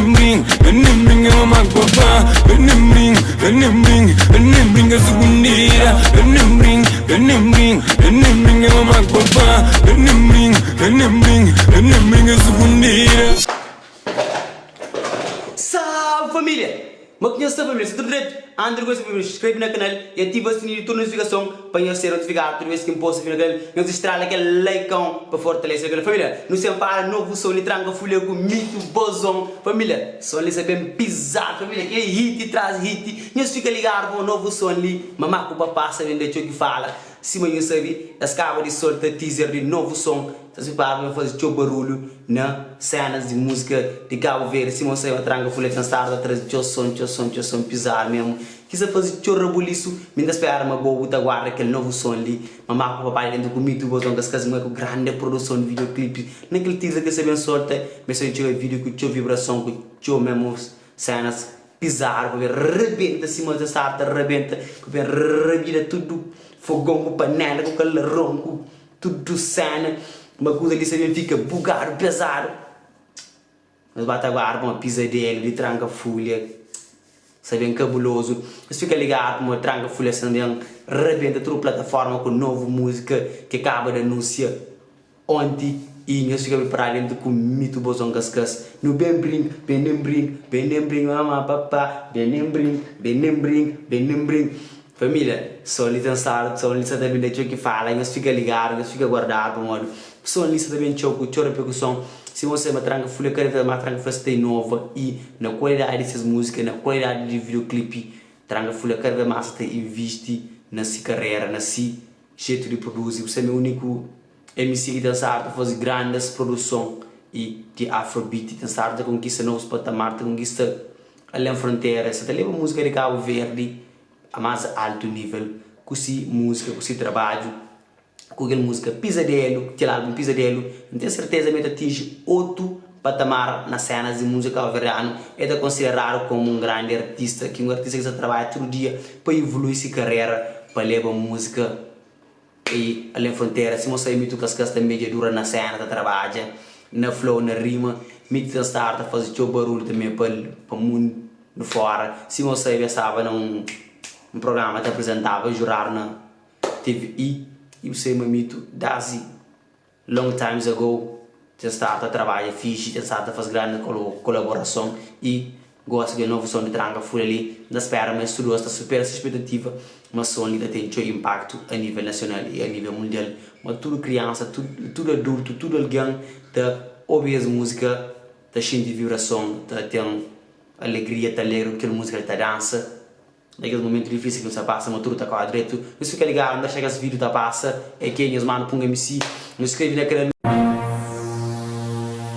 bring, eu amo papá. Bring a segundira. Bring, eu amo papá. Bring a segundira. Salve família! Mas conheço a família, se tudo direito, André gosta de família, inscreve no canal e ativa o sininho de toda notificação para eu ser notificado toda vez que eu posto vídeo no canal. Não se estrala aquele likeão para fortalecer aquela família. Não se para novo som e tranca folha com mito bozão. Família, som ali bem pisado, família, que é hit traz hit. Não se fica ligado para o novo som ali, mamá com o papá sabendo de que fala. Se eu sabe, as cabas de solta teaser de novo som. Se para fazer teu barulho na cenas de música de Cabo Verde. Se você vai tranca folha cansada atrás de teu som pisar mesmo. Quis fazer teu rebuliço, me esperar uma boa da guarda aquele novo som ali. Mamá com o papai dentro comigo, o botão das casas com grande produção de videoclipe. Naquele teaser que você bem sorte, mas se eu vídeo com teu vibração, com teu mesmo cenas pisar, para ver rebenta, se você sabe, rebenta, para ver rebenta tudo, fogão com panela, com calarão, com tudo cena. Uma coisa ali também fica bugado, pesado. Mas bate agora uma pisadela de tranca folha. Sabem cabuloso. Mas fica ligado uma tranca folha também. Rebenta toda a plataforma com nova música que acaba de anunciar ontem. E nós ficamos para dentro com mito bozão cascas. No bem bring, mamá, papá. Bem bring. Família, só ali dançar, só ali também deixa que fala, nós fica ligado, nós fica guardado, mano. Só ali também choco, chora percussão. Se você me tranca folha, quer uma tranca festa nova e na qualidade dessas músicas, na qualidade de videoclipe, tranca folha cada massa te investe na sua carreira, na seu jeito de produzir. Você é o único MC que dançar, faz grandes produções e de afrobeat, dançar, de conquista novos patamares, de conquista além fronteiras. Você leva música de Cabo Verde a mais alto nível, com si música, com si trabalho, com aquela música Pisadelo, aquele álbum Pisadelo, não tenho certeza que atinge outro patamar nas cenas de música alverdiano, é de considerar como um grande artista, que está trabalha todo dia para evoluir sua carreira, para levar música e além fronteira. Se você imita o cascas da média dura na cena, trabalha na flow, na rima, imita a fazer o barulho também para o mundo de fora. Se você pensava num programa que apresentava jurar na TVI e você me mito Dazi long times ago já está a trabalhar fixe, já está a fazer grande colaboração e gosta de novo som de tranca fui ali da espera, mas tudo está super expectativa, mas som ali tem seu impacto a nível nacional e a nível mundial. Mas tudo criança, tudo adulto, tudo alguém da ouvir as música, da sentir vibração, da ter alegria, da alegre aquela música, da dança. Naquele momento difícil que você passa, mas tudo está com direito. Mas fica ligado, não chega esse vídeo da passa. É que as manos põem MC. Não escreve naquele.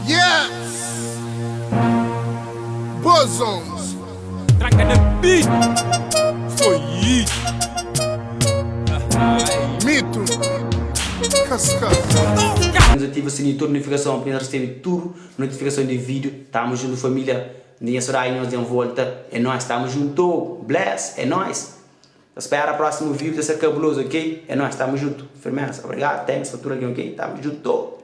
Yes! Bozons! Tranca de beat! Foi isso! Mito! Cascas! Ativa o sininho de toda notificação para receber tudo, notificação de vídeo. Tamo junto, família. Ninguém será aí, nós de volta. É nós, estamos juntos. Bless, é nós. Espera o próximo vídeo dessa cabuloso, ok? É nós, estamos juntos. Firmeza, obrigado. Thanks for tudo aqui, ok? Tamo junto.